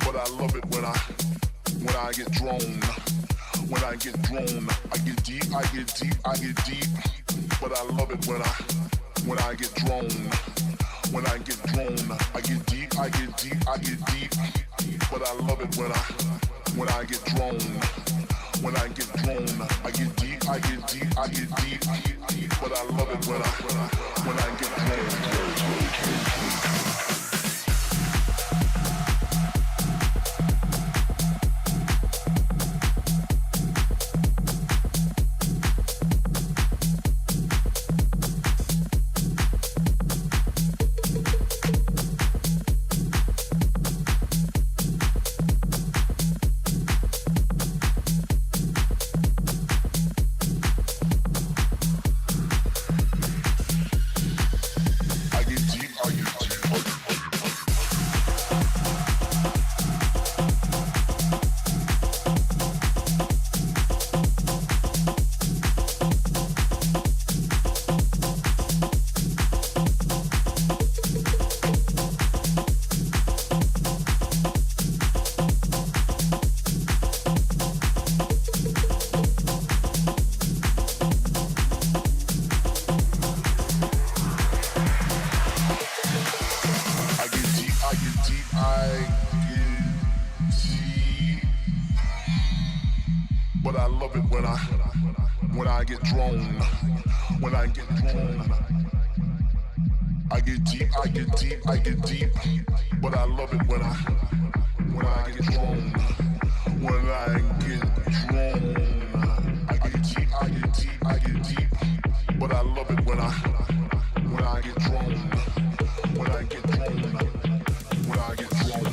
but I love it when I get drawn. When I get drawn, I get deep, but I love it when I get drawn. When I get drawn, I get deep, but I love it when I get drawn. When I get drawn, I get deep, but I love it when I get drawn. But I love it when I get drawn. When I get drawn, I get deep, but I love it when I get drawn. When I get drawn, I get deep, but I love it when I get drawn. When I get drawn, when I get drawn, when I get drawn.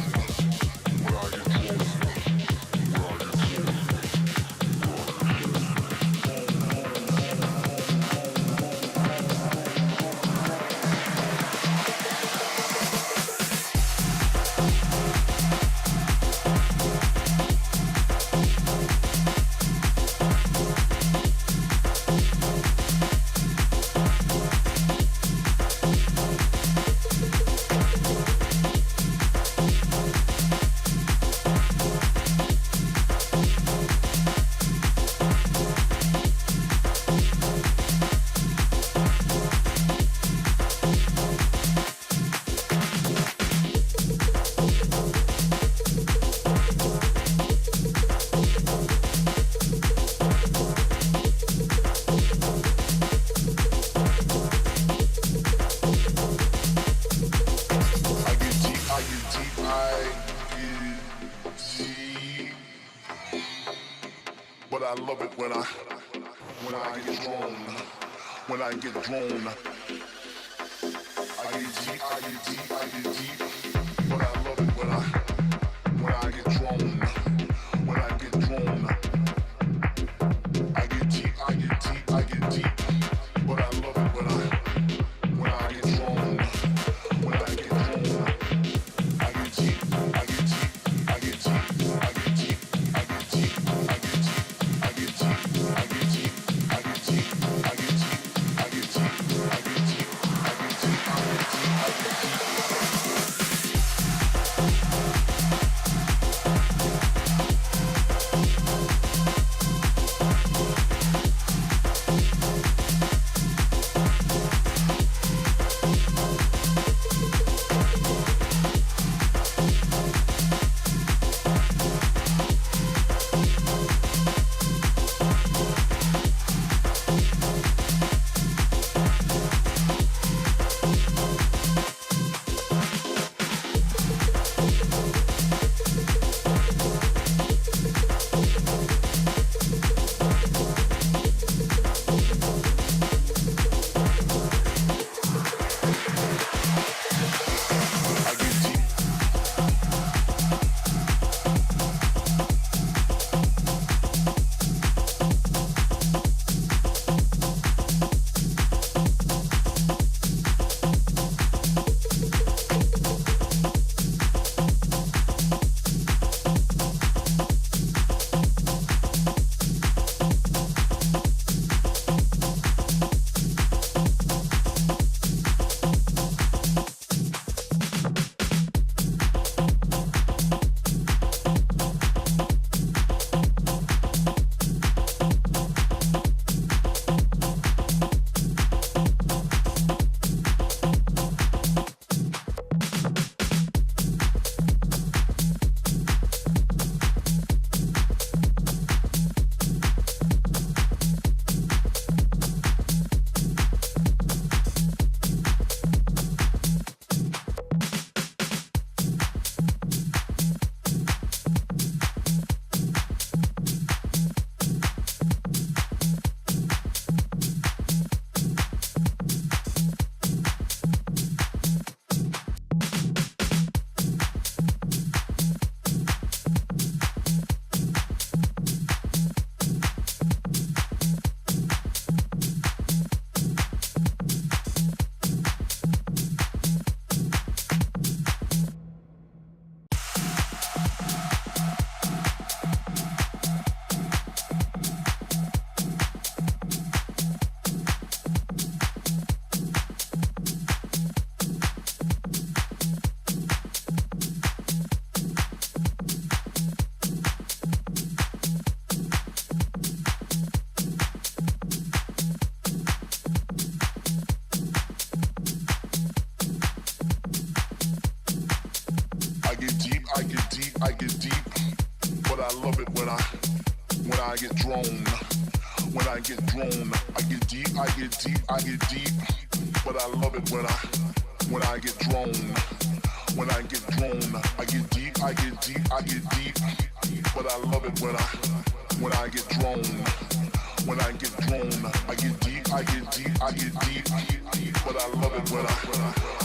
But I love it when I get drawn. When I get drawn, I get deep, but I love it when I get drawn. When I get drawn, I get deep, but I love it when I get drawn. When I get drawn, I get deep, I get deep. I get deep, but I love it when I get drawn. When I get drawn, I get deep, I get deep, I get deep, but I love it when I get drawn. When I get drawn, I get deep, I get deep, I get deep, but I love it when I get drawn. When I get drawn, I get deep, I get deep, I get deep, but I love it when I get drawn.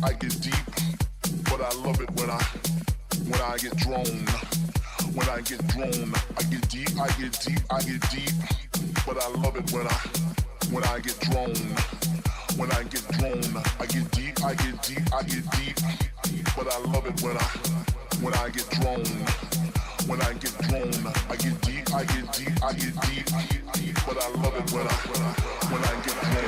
I get deep, but I love it when I get drawn. When I get drawn, I get deep, I get deep, I get deep, but I love it when I get drawn. When I get drawn, I get deep, I get deep, I get deep, but I love it when I get drawn. When I get drawn, I get deep, I get deep, I get deep, but I love it when I get drawn.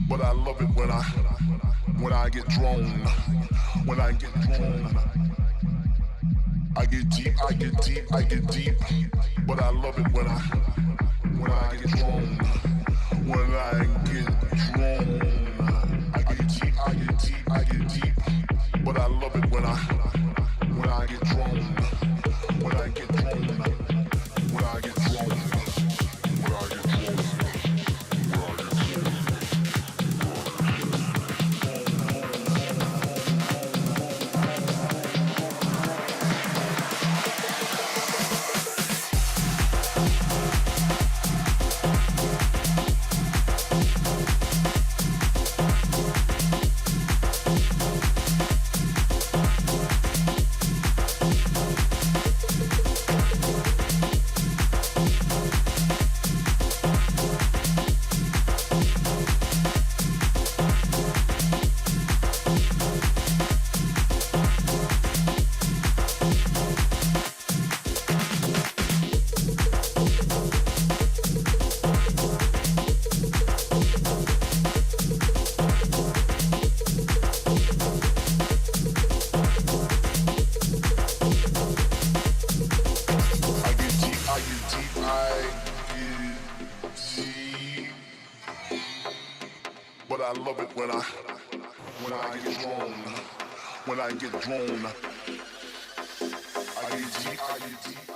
But I love it when I get drawn. When I get drawn, I get deep, I get deep, I get deep. But I love it when I get drawn. When I get drawn, I get deep, I get deep, I get deep. But I love it when I get drawn. When I get drawn, when I get drawn, when I get drawn. But I love it when I get drawn. When I get drawn, I get deep, I get deep.